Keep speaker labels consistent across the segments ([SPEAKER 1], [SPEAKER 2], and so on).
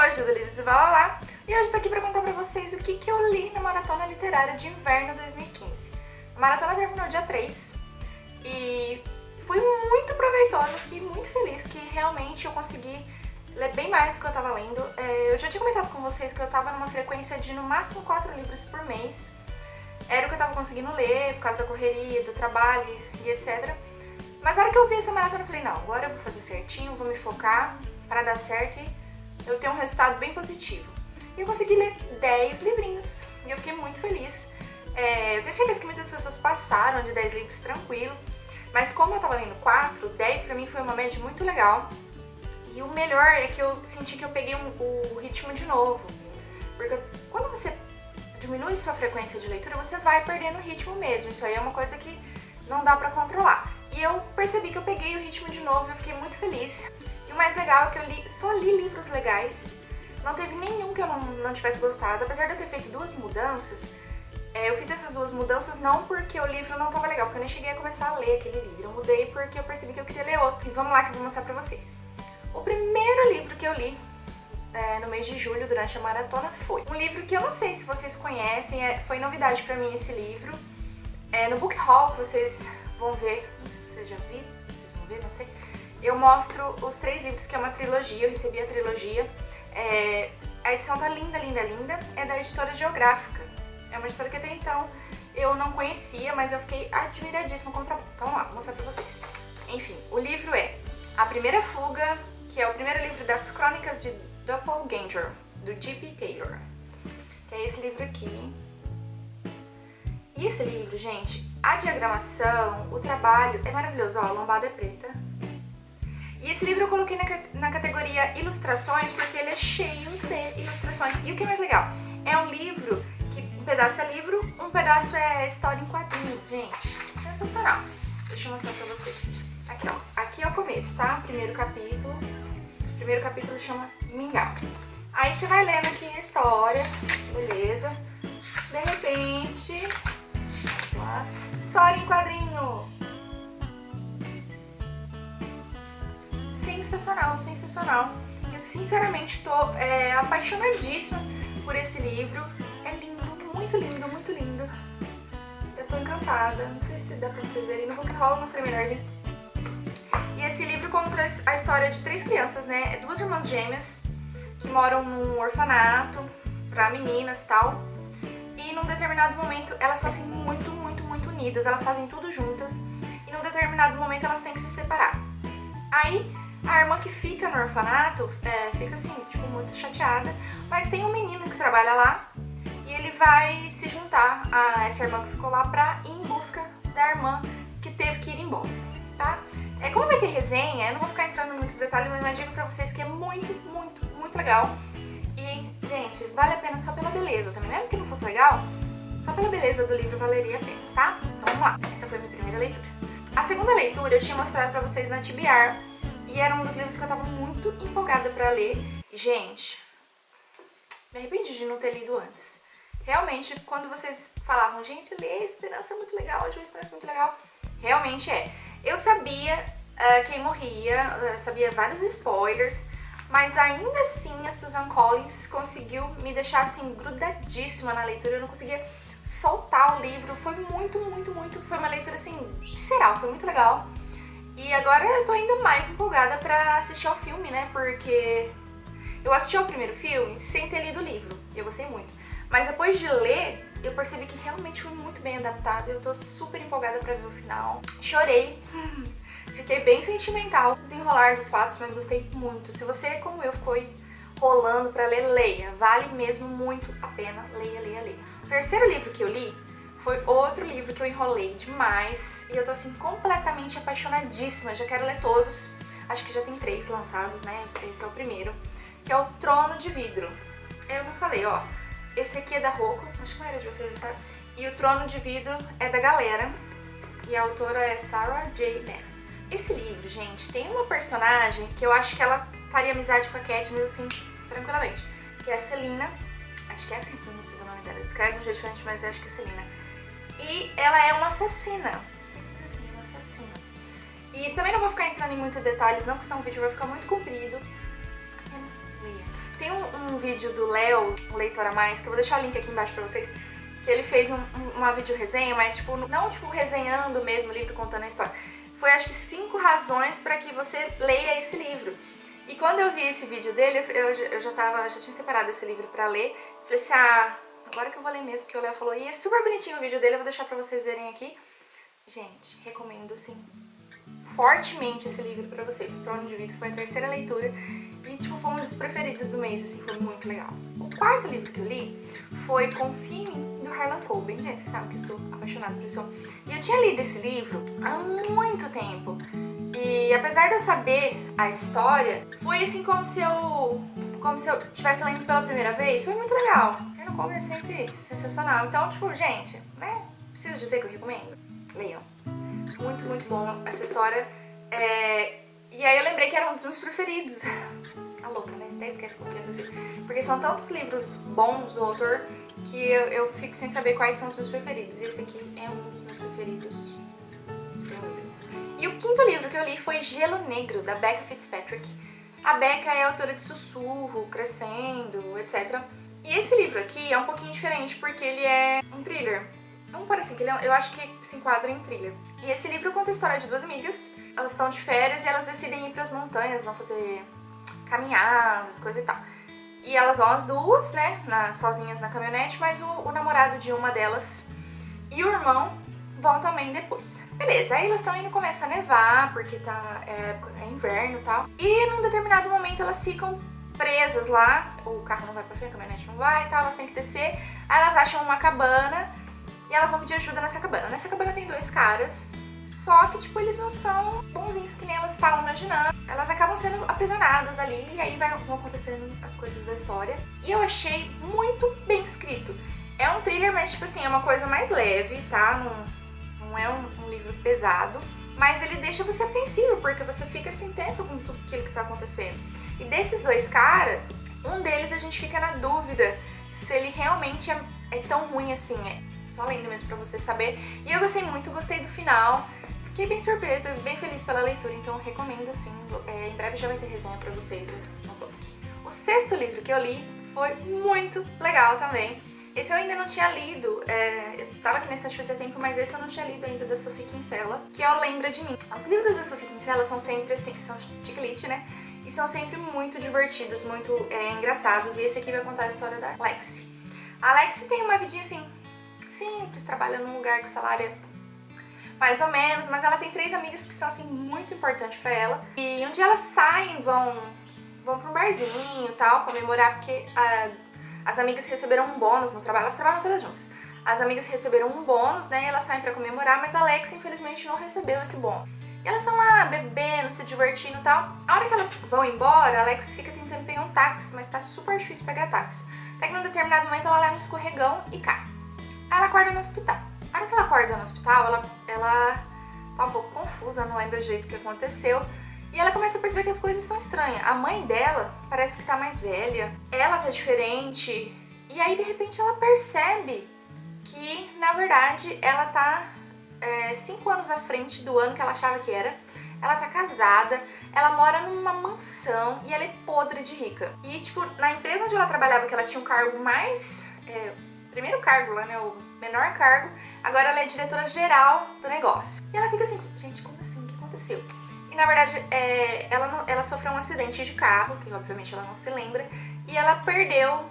[SPEAKER 1] hoje do Livros e Blá Blá. E hoje eu tô aqui pra contar pra vocês o que eu li na Maratona Literária de Inverno 2015. A maratona terminou dia 3 e foi muito proveitosa, eu fiquei muito feliz que realmente eu consegui ler bem mais do que eu tava lendo. Eu já tinha comentado com vocês que eu tava numa frequência de no máximo 4 livros por mês. Era o que eu tava conseguindo ler por causa da correria, do trabalho e etc. Mas na hora que eu vi essa maratona eu falei, não, agora eu vou fazer certinho, vou me focar pra dar certo e eu ter um resultado bem positivo. E eu consegui ler 10 livrinhos e eu fiquei muito feliz. Eu tenho certeza que muitas pessoas passaram de 10 livros tranquilo, mas como eu tava lendo 4, 10 pra mim foi uma média muito legal. E o melhor é que eu senti que eu peguei o ritmo de novo. Porque quando você diminui sua frequência de leitura, você vai perdendo o ritmo mesmo. Isso aí é uma coisa que não dá pra controlar. E eu percebi que eu peguei o ritmo de novo e eu fiquei muito feliz. E o mais legal é que eu só li livros legais. Não teve nenhum que eu não tivesse gostado. Apesar de eu ter feito 2 mudanças, eu fiz essas 2 mudanças não porque o livro não estava legal, porque eu nem cheguei a começar a ler aquele livro. Eu mudei porque eu percebi que eu queria ler outro. E vamos lá que eu vou mostrar pra vocês. O primeiro livro que eu li no mês de julho, durante a maratona, foi um livro que eu não sei se vocês conhecem, foi novidade pra mim esse livro. No Book Haul, vocês vão ver, não sei se vocês já viram, se vocês vão ver, não sei. Eu mostro os 3 livros, que é uma trilogia, eu recebi a trilogia. A edição tá linda, linda, linda, é da editora Geográfica. É uma editora que até então eu não conhecia, mas eu fiquei admiradíssima com o trabalho. Então vamos lá, vou mostrar pra vocês. Enfim, o livro é A Primeira Fuga, que é o primeiro livro das Crônicas de Doppelganger, do J.P. Taylor. Que é esse livro aqui. E esse livro, gente, a diagramação, o trabalho é maravilhoso. Ó, a lombada é preta. E esse livro eu coloquei na categoria ilustrações porque ele é cheio de ilustrações. E o que é mais legal? É um livro que um pedaço é livro, um pedaço é história em quadrinhos, gente. Sensacional. Deixa eu mostrar pra vocês. Aqui, ó. Aqui é o começo, tá? Primeiro capítulo. O primeiro capítulo chama Mingau. Aí você vai lendo aqui a história, beleza? De repente... lá, história em quadrinho. Sensacional, sensacional. Eu sinceramente tô apaixonadíssima por esse livro. É lindo, muito lindo, muito lindo. Eu tô encantada. Não sei se dá pra vocês verem. No Book Haul eu mostrei melhorzinho. E esse livro conta a história de 3 crianças, né? 2 irmãs gêmeas que moram num orfanato pra meninas e tal. E num determinado momento elas são assim muito, muito, muito unidas. Elas fazem tudo juntas. E num determinado momento elas têm que se separar. Aí a irmã que fica no orfanato fica assim, tipo, muito chateada. Mas tem um menino que trabalha lá e ele vai se juntar a essa irmã que ficou lá pra ir em busca da irmã que teve que ir embora, tá? Como vai ter resenha, eu não vou ficar entrando em muitos detalhes, mas eu digo pra vocês que é muito, muito, muito legal. E, gente, vale a pena só pela beleza também. Mesmo que não fosse legal, só pela beleza do livro valeria a pena, tá? Então vamos lá. Essa foi a minha primeira leitura. A segunda leitura eu tinha mostrado pra vocês na TBR. E era um dos livros que eu tava muito empolgada pra ler. E, gente, me arrependi de não ter lido antes. Realmente, quando vocês falavam, gente, lê Esperança é muito legal, a Ju Esperança é muito legal. Realmente é. Eu sabia quem morria, sabia vários spoilers, mas ainda assim a Susan Collins conseguiu me deixar assim grudadíssima na leitura. Eu não conseguia soltar o livro. Foi muito, muito, muito. Foi uma leitura assim visceral, foi muito legal. E agora eu tô ainda mais empolgada pra assistir ao filme, né? Porque eu assisti ao primeiro filme sem ter lido o livro. Eu gostei muito. Mas depois de ler, eu percebi que realmente foi muito bem adaptado. Eu tô super empolgada pra ver o final. Chorei. Fiquei bem sentimental. Desenrolar dos fatos, mas gostei muito. Se você, como eu, ficou rolando pra ler, leia. Vale mesmo muito a pena. Leia, leia, leia. O terceiro livro que eu li foi outro livro que eu enrolei demais. E eu tô assim completamente apaixonadíssima. Já quero ler todos. Acho que já tem 3 lançados, né? Esse é o primeiro. Que é o Trono de Vidro. Eu não falei, ó. Esse aqui é da Rocco, acho que a maioria de vocês já sabe. E o Trono de Vidro é da Galera. E a autora é Sarah J. Maas. Esse livro, gente, tem uma personagem que eu acho que ela faria amizade com a Katniss, assim, tranquilamente. Que é a Celina. Acho que é assim que eu não sei o nome dela. Escreve de um jeito diferente, mas eu acho que é Celina. E ela é uma assassina. Simples assim, uma assassina. E também não vou ficar entrando em muitos detalhes, não, porque senão o vídeo vai ficar muito comprido. Apenas leia. Tem um vídeo do Léo, um Leitor a Mais, que eu vou deixar o link aqui embaixo pra vocês, que ele fez uma vídeo resenha, mas tipo, não tipo resenhando mesmo o livro, contando a história. Foi acho que 5 razões pra que você leia esse livro. E quando eu vi esse vídeo dele, eu já tinha separado esse livro pra ler. Falei assim, agora que eu vou ler mesmo, porque o Léo falou. E é super bonitinho o vídeo dele, eu vou deixar pra vocês verem aqui. Gente, recomendo sim, fortemente esse livro pra vocês. Trono de Vidro foi a 3ª leitura e tipo, foi um dos preferidos do mês, assim, foi muito legal. O 4º livro que eu li foi Confie-me, do Harlan Coben. Gente, vocês sabem que eu sou apaixonada por isso. E eu tinha lido esse livro há muito tempo. E apesar de eu saber a história, foi assim como se eu estivesse lendo pela primeira vez. Foi muito legal. Harlan Coben é sempre sensacional. Então, tipo, gente, né? Preciso dizer que eu recomendo. Leiam. Muito, muito bom essa história. E aí eu lembrei que era um dos meus preferidos. A louca, né? Até esquece qual que é meu preferido. Porque são tantos livros bons do autor que eu fico sem saber quais são os meus preferidos. E esse aqui é um dos meus preferidos, sem dúvidas. E o 5º livro que eu li foi Gelo Negro, da Becca Fitzpatrick. A Becca é autora de Sussurro, Crescendo, etc. E esse livro aqui é um pouquinho diferente porque ele é um thriller. Vamos por assim, que eu acho que se enquadra em thriller. E esse livro conta a história de 2 amigas. Elas estão de férias e elas decidem ir para as montanhas, vão fazer caminhadas, coisa e tal. E elas vão as duas, né, sozinhas na caminhonete, mas o namorado de uma delas e o irmão vão também depois. Beleza, aí elas estão indo, começa a nevar, porque é inverno e tal. E num determinado momento elas ficam presas lá, o carro não vai pra frente, a caminhonete não vai e tal, elas têm que descer. Aí elas acham uma cabana e elas vão pedir ajuda nessa cabana. Nessa cabana tem 2 caras, só que, tipo, eles não são bonzinhos que nem elas estavam imaginando. Elas acabam sendo aprisionadas ali e aí vão acontecendo as coisas da história. E eu achei muito bem escrito. É um thriller, mas, tipo assim, é uma coisa mais leve, tá? Não é um livro pesado. Mas ele deixa você apreensivo, porque você fica assim, tenso com tudo aquilo que tá acontecendo. E desses 2 caras, um deles a gente fica na dúvida se ele realmente é tão ruim assim. Só lendo mesmo pra você saber. E eu gostei muito, gostei do final. Fiquei bem surpresa, bem feliz pela leitura, então recomendo sim. Em breve já vai ter resenha pra vocês no blog. O 6º livro que eu li foi muito legal também. Esse eu ainda não tinha lido, eu tava aqui na estante fazia tempo, mas esse eu não tinha lido ainda, da Sophie Kinsella, que é o Lembra de Mim. Os livros da Sophie Kinsella são sempre assim, são chick-lit, né? E são sempre muito divertidos, muito engraçados, e esse aqui vai contar a história da Lexi. A Lexi tem uma vidinha assim, simples, trabalha num lugar com salário mais ou menos, mas ela tem 3 amigas que são assim muito importantes pra ela. E um dia elas saem, vão pra um barzinho e tal, comemorar, porque as amigas receberam um bônus no trabalho, elas trabalham todas juntas. As amigas receberam um bônus, né, e elas saem pra comemorar, mas a Alex infelizmente não recebeu esse bônus. E elas estão lá bebendo, se divertindo e tal. A hora que elas vão embora, a Alex fica tentando pegar um táxi, mas tá super difícil pegar táxi. Até que num determinado momento ela leva um escorregão e cai. Aí ela acorda no hospital. A hora que ela acorda no hospital, ela tá um pouco confusa, não lembra o jeito que aconteceu. E ela começa a perceber que as coisas são estranhas. A mãe dela parece que tá mais velha, ela tá diferente. E aí, de repente, ela percebe que, na verdade, ela tá 5 anos à frente do ano que ela achava que era. Ela tá casada, ela mora numa mansão e ela é podre de rica. E, tipo, na empresa onde ela trabalhava, que ela tinha um cargo mais... primeiro cargo lá, né? O menor cargo. Agora ela é diretora geral do negócio. E ela fica assim, gente, como assim? O que aconteceu? E na verdade, ela sofreu um acidente de carro, que obviamente ela não se lembra, e ela perdeu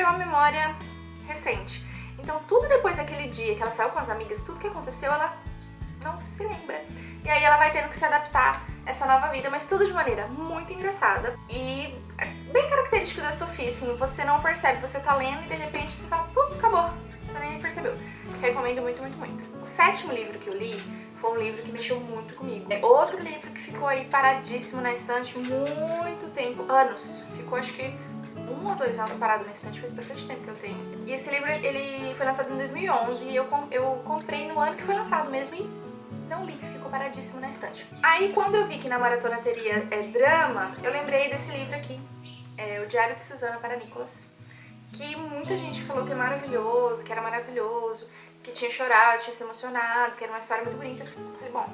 [SPEAKER 1] a memória recente. Então tudo depois daquele dia que ela saiu com as amigas, tudo que aconteceu, ela não se lembra. E aí ela vai tendo que se adaptar a essa nova vida, mas tudo de maneira muito engraçada. E bem característico da Sophie, assim, você não percebe, você tá lendo e de repente você fala, pum, acabou. Você nem percebeu. Recomendo muito, muito, muito. O 7º livro que eu li foi um livro que mexeu muito comigo. É outro livro que ficou aí paradíssimo na estante muito tempo, anos. Ficou acho que 1 ou 2 anos parado na estante, faz bastante tempo que eu tenho. E esse livro, ele foi lançado em 2011 e eu comprei no ano que foi lançado mesmo e não li, ficou paradíssimo na estante. Aí quando eu vi que na maratona teria drama, eu lembrei desse livro aqui, O Diário de Susana para Nicholas, que muita gente falou que é maravilhoso, que era maravilhoso, que tinha chorado, tinha se emocionado, que era uma história muito bonita. Falei, bom,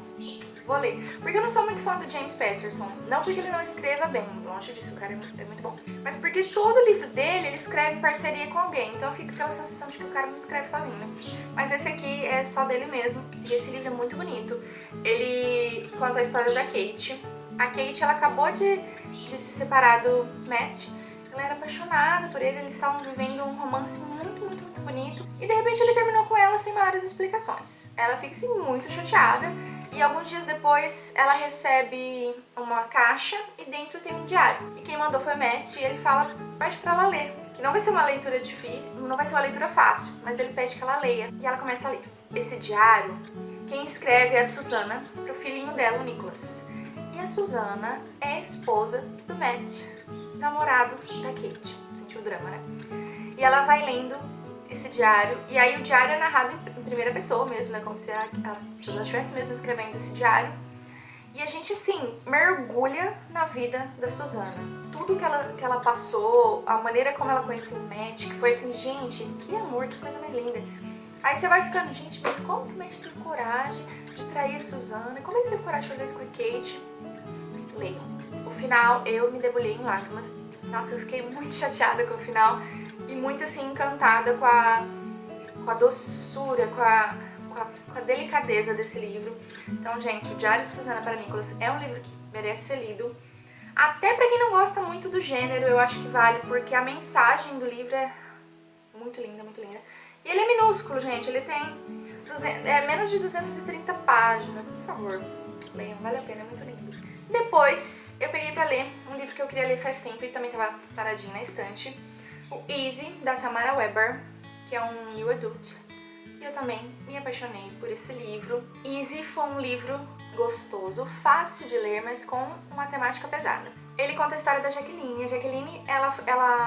[SPEAKER 1] vou ler. Porque eu não sou muito fã do James Patterson. Não porque ele não escreva bem, longe disso, o cara é muito bom. Mas porque todo livro dele, ele escreve em parceria com alguém. Então eu fico com aquela sensação de que o cara não escreve sozinho, né? Mas esse aqui é só dele mesmo. E esse livro é muito bonito. Ele conta a história da Kate. A Kate, ela acabou de se separar do Matt. Ela era apaixonada por ele, eles estavam vivendo um romance muito, muito, muito bonito. E de repente ele terminou com ela sem maiores explicações. Ela fica assim muito chateada e alguns dias depois ela recebe uma caixa e dentro tem um diário. E quem mandou foi o Matt e ele fala, pede pra ela ler. Que não vai ser uma leitura difícil, não vai ser uma leitura fácil, mas ele pede que ela leia e ela começa a ler. Esse diário, quem escreve é a Susana, pro filhinho dela, o Nicholas. E a Susana é a esposa do Matt, namorado da Kate. Sentiu o drama, né? E ela vai lendo esse diário, e aí o diário é narrado em primeira pessoa mesmo, né? Como se a Susana estivesse mesmo escrevendo esse diário. E a gente, assim, mergulha na vida da Susana. Tudo que ela passou, a maneira como ela conheceu o Matt, que foi assim, gente, que amor, que coisa mais linda. Aí você vai ficando, gente, mas como que o Matt teve coragem de trair a Susana? Como ele teve coragem de fazer isso com a Kate? Leiam. O final, eu me debulhei em lágrimas. Nossa, eu fiquei muito chateada com o final e muito, assim, encantada com a doçura, com a delicadeza desse livro. Então, gente, o Diário de Susana para Nicholas é um livro que merece ser lido. Até pra quem não gosta muito do gênero, eu acho que vale, porque a mensagem do livro é muito linda, muito linda. E ele é minúsculo, gente, ele tem menos de 230 páginas, por favor, leiam, vale a pena, é muito lindo. Depois, eu peguei pra ler um livro que eu queria ler faz tempo e também tava paradinho na estante, o Easy, da Tamara Weber, que é um new adult. E eu também me apaixonei por esse livro. Easy foi um livro gostoso, fácil de ler, mas com uma temática pesada. Ele conta a história da Jaqueline. A Jaqueline, ela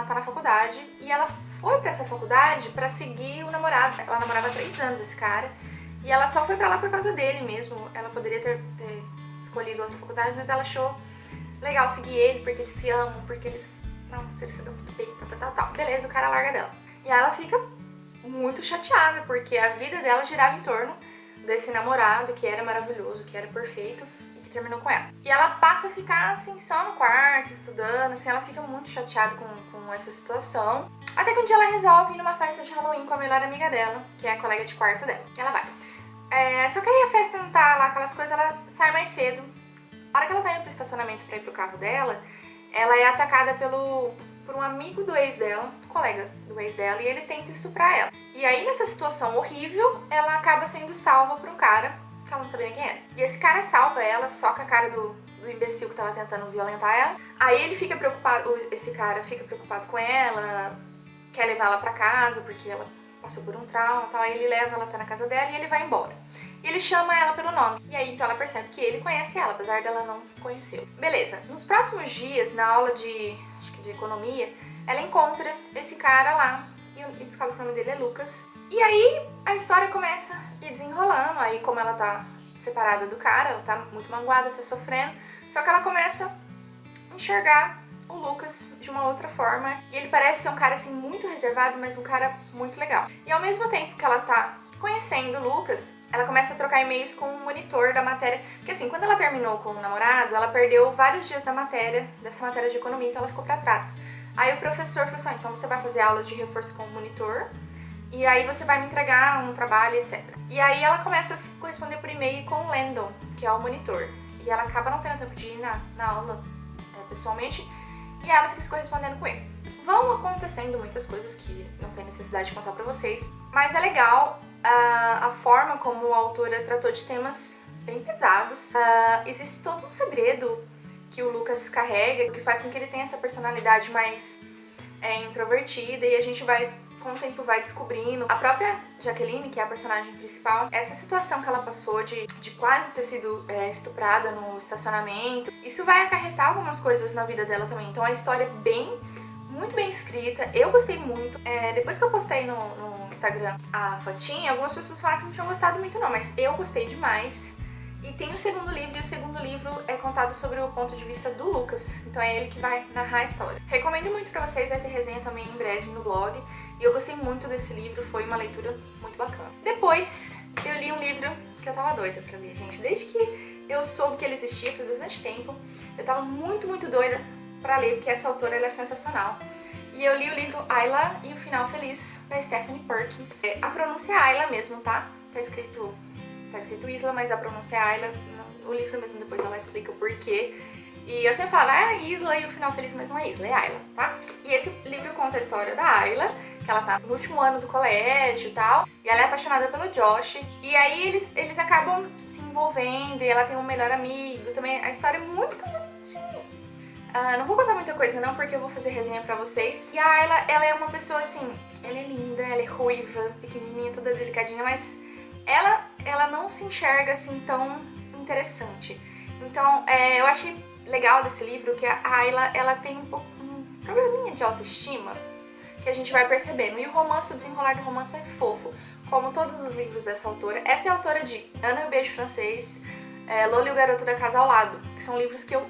[SPEAKER 1] tá na faculdade e ela foi pra essa faculdade pra seguir o namorado. Ela namorava há 3 anos, esse cara, e ela só foi pra lá por causa dele mesmo. Ela poderia ter escolhido outra faculdade, mas ela achou legal seguir ele, porque eles se amam, porque eles se dão bem, tal. Beleza, o cara larga dela. E aí ela fica muito chateada, porque a vida dela girava em torno desse namorado que era maravilhoso, que era perfeito e que terminou com ela. E ela passa a ficar assim só no quarto, estudando, assim, ela fica muito chateada com essa situação. Até que um dia ela resolve ir numa festa de Halloween com a melhor amiga dela, que é a colega de quarto dela. E ela vai. Só que aí a festa não tá lá, aquelas coisas, ela sai mais cedo. A hora que ela tá indo pro estacionamento pra ir pro carro dela, ela é atacada por um amigo do ex dela, colega do ex dela, e ele tenta estuprar ela. E aí, nessa situação horrível, ela acaba sendo salva por um cara que ela não sabia nem quem era. E esse cara salva ela, só com a cara do imbecil que tava tentando violentar ela. Aí ele fica preocupado, esse cara fica preocupado com ela, quer levar ela pra casa, porque ela passou por um trauma e tal. Aí ele leva ela até na casa dela e ele vai embora. E ele chama ela pelo nome. E aí, então, ela percebe que ele conhece ela, apesar dela não conhecer. Beleza. Nos próximos dias, na aula de economia, ela encontra esse cara lá e descobre que o nome dele é Lucas. E aí, a história começa a ir desenrolando. Aí, como ela tá separada do cara, ela tá muito magoada, tá sofrendo. Só que ela começa a enxergar o Lucas de uma outra forma. E ele parece ser um cara, assim, muito reservado, mas um cara muito legal. E ao mesmo tempo que ela tá conhecendo o Lucas, ela começa a trocar e-mails com o monitor da matéria. Porque assim, quando ela terminou com o namorado, ela perdeu vários dias dessa matéria de economia, então ela ficou pra trás. Aí o professor falou assim, então você vai fazer aulas de reforço com o monitor, e aí você vai me entregar um trabalho, etc. E aí ela começa a se corresponder por e-mail com o Landon, que é o monitor. E ela acaba não tendo tempo de ir na aula pessoalmente, e ela fica se correspondendo com ele. Vão acontecendo muitas coisas que não tem necessidade de contar pra vocês, mas é legal a forma como a autora tratou de temas bem pesados. Existe todo um segredo que o Lucas carrega, que faz com que ele tenha essa personalidade mais introvertida, e a gente com o tempo vai descobrindo. A própria Jaqueline, que é a personagem principal, essa situação que ela passou de quase ter sido estuprada no estacionamento, isso vai acarretar algumas coisas na vida dela também. Então a história é muito bem escrita, eu gostei muito. Depois que eu postei no Instagram a fotinha, algumas pessoas falaram que não tinham gostado muito não, mas eu gostei demais. E tem o segundo livro, e o segundo livro é contado sobre o ponto de vista do Lucas, então é ele que vai narrar a história. Recomendo muito pra vocês, vai ter resenha também em breve no blog, e eu gostei muito desse livro, foi uma leitura muito bacana. Depois, eu li um livro que eu tava doida pra ler, gente. Desde que eu soube que ele existia faz bastante tempo. Eu tava muito doida pra ler, porque essa autora ela é sensacional. E eu li o livro Ayla e o Final Feliz, da Stephanie Perkins. A pronúncia é Ayla mesmo, tá? Tá escrito Isla, mas a pronúncia é Ayla. O livro mesmo, depois ela explica o porquê. E eu sempre falava, Isla e o Final Feliz, mas não é Isla, é Ayla, tá? E esse livro conta a história da Ayla, que ela tá no último ano do colégio e tal, e ela é apaixonada pelo Josh, e aí eles acabam se envolvendo, e ela tem um melhor amigo também. A história é muito bonitinha. Não vou contar muita coisa não, porque eu vou fazer resenha pra vocês. E a Ayla, ela é uma pessoa assim, ela é linda, ela é ruiva, pequenininha, toda delicadinha, mas ela não se enxerga assim tão interessante. Então, eu achei legal desse livro que a Ayla, ela tem um probleminha de autoestima que a gente vai percebendo. E o desenrolar do romance é fofo, como todos os livros dessa autora. Essa é a autora de Ana e o Beijo Francês, Lola e o Garoto da Casa ao Lado, que são livros que eu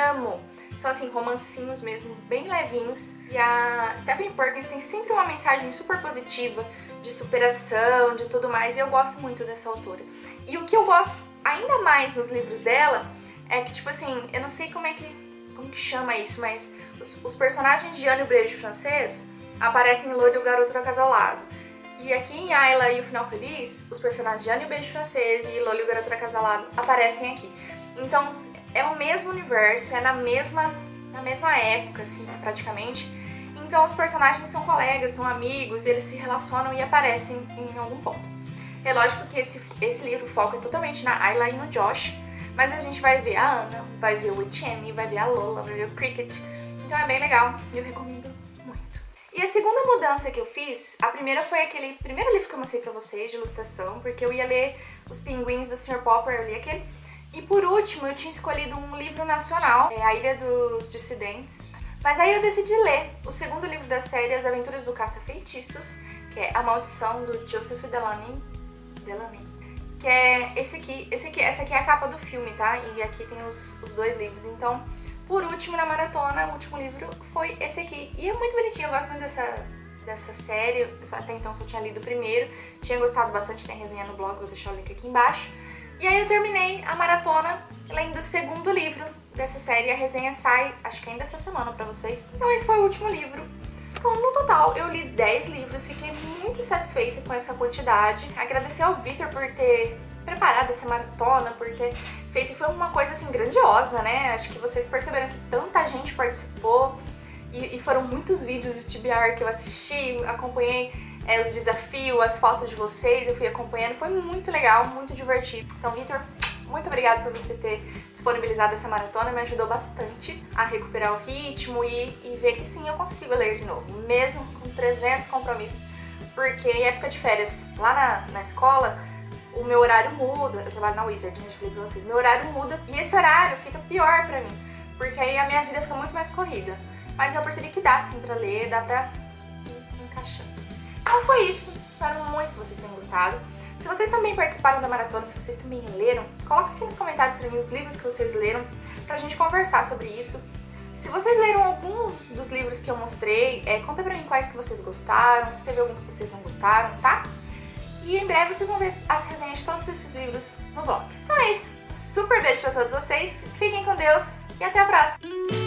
[SPEAKER 1] amo. São assim, romancinhos mesmo, bem levinhos. E a Stephanie Perkins tem sempre uma mensagem super positiva, de superação, de tudo mais, e eu gosto muito dessa autora. E o que eu gosto ainda mais nos livros dela é que, tipo assim, eu não sei como que chama isso, mas os personagens de Ana e o Beijo Francês aparecem em Lola e o Garoto da Casa ao Lado. E aqui em Ayla e o Final Feliz, os personagens de Ana e o Beijo Francês e Lola e o Garoto da Casa ao Lado aparecem aqui. Então, é o mesmo universo, é na mesma época, assim, praticamente. Então, os personagens são colegas, são amigos, e eles se relacionam e aparecem em algum ponto. É lógico que esse livro foca totalmente na Ayla e no Josh, mas a gente vai ver a Ana, vai ver o Etienne, vai ver a Lola, vai ver o Cricket. Então é bem legal e eu recomendo muito. E a segunda mudança que eu fiz, a primeira foi aquele primeiro livro que eu mostrei pra vocês, de ilustração, porque eu ia ler Os Pinguins do Sr. Popper, eu li aquele. E por último, eu tinha escolhido um livro nacional, A Ilha dos Dissidentes. Mas aí eu decidi ler o segundo livro da série, As Aventuras do Caça-Feitiços, que é A Maldição, do Joseph Delaney. Que é esse aqui, essa aqui é a capa do filme, tá? E aqui tem os dois livros. Então, por último na maratona, o último livro foi esse aqui. E é muito bonitinho, eu gosto muito dessa série. Eu até então só tinha lido o primeiro. Tinha gostado bastante, tem resenha no blog, vou deixar o link aqui embaixo. E aí eu terminei a maratona lendo o segundo livro dessa série. A resenha sai, acho que ainda essa semana pra vocês. Então esse foi o último livro. Então, no total, eu li 10 livros, fiquei muito satisfeita com essa quantidade. Agradecer ao Vitor por ter preparado essa maratona, por ter feito, foi uma coisa assim grandiosa, né? Acho que vocês perceberam que tanta gente participou e foram muitos vídeos de TBR que eu assisti, acompanhei os desafios, as fotos de vocês, eu fui acompanhando, foi muito legal, muito divertido. Então, Vitor, muito obrigada por você ter disponibilizado essa maratona, me ajudou bastante a recuperar o ritmo e ver que sim, eu consigo ler de novo, mesmo com 300 compromissos, porque em época de férias, lá na escola, o meu horário muda, eu trabalho na Wizard, já falei pra vocês, meu horário muda e esse horário fica pior pra mim, porque aí a minha vida fica muito mais corrida. Mas eu percebi que dá sim pra ler, dá pra ir encaixando. Então foi isso, espero muito que vocês tenham gostado. Se vocês também participaram da maratona, se vocês também leram, coloca aqui nos comentários pra mim os livros que vocês leram, pra gente conversar sobre isso. Se vocês leram algum dos livros que eu mostrei, conta pra mim quais que vocês gostaram, se teve algum que vocês não gostaram, tá? E em breve vocês vão ver as resenhas de todos esses livros no blog. Então é isso, super beijo pra todos vocês, fiquem com Deus e até a próxima!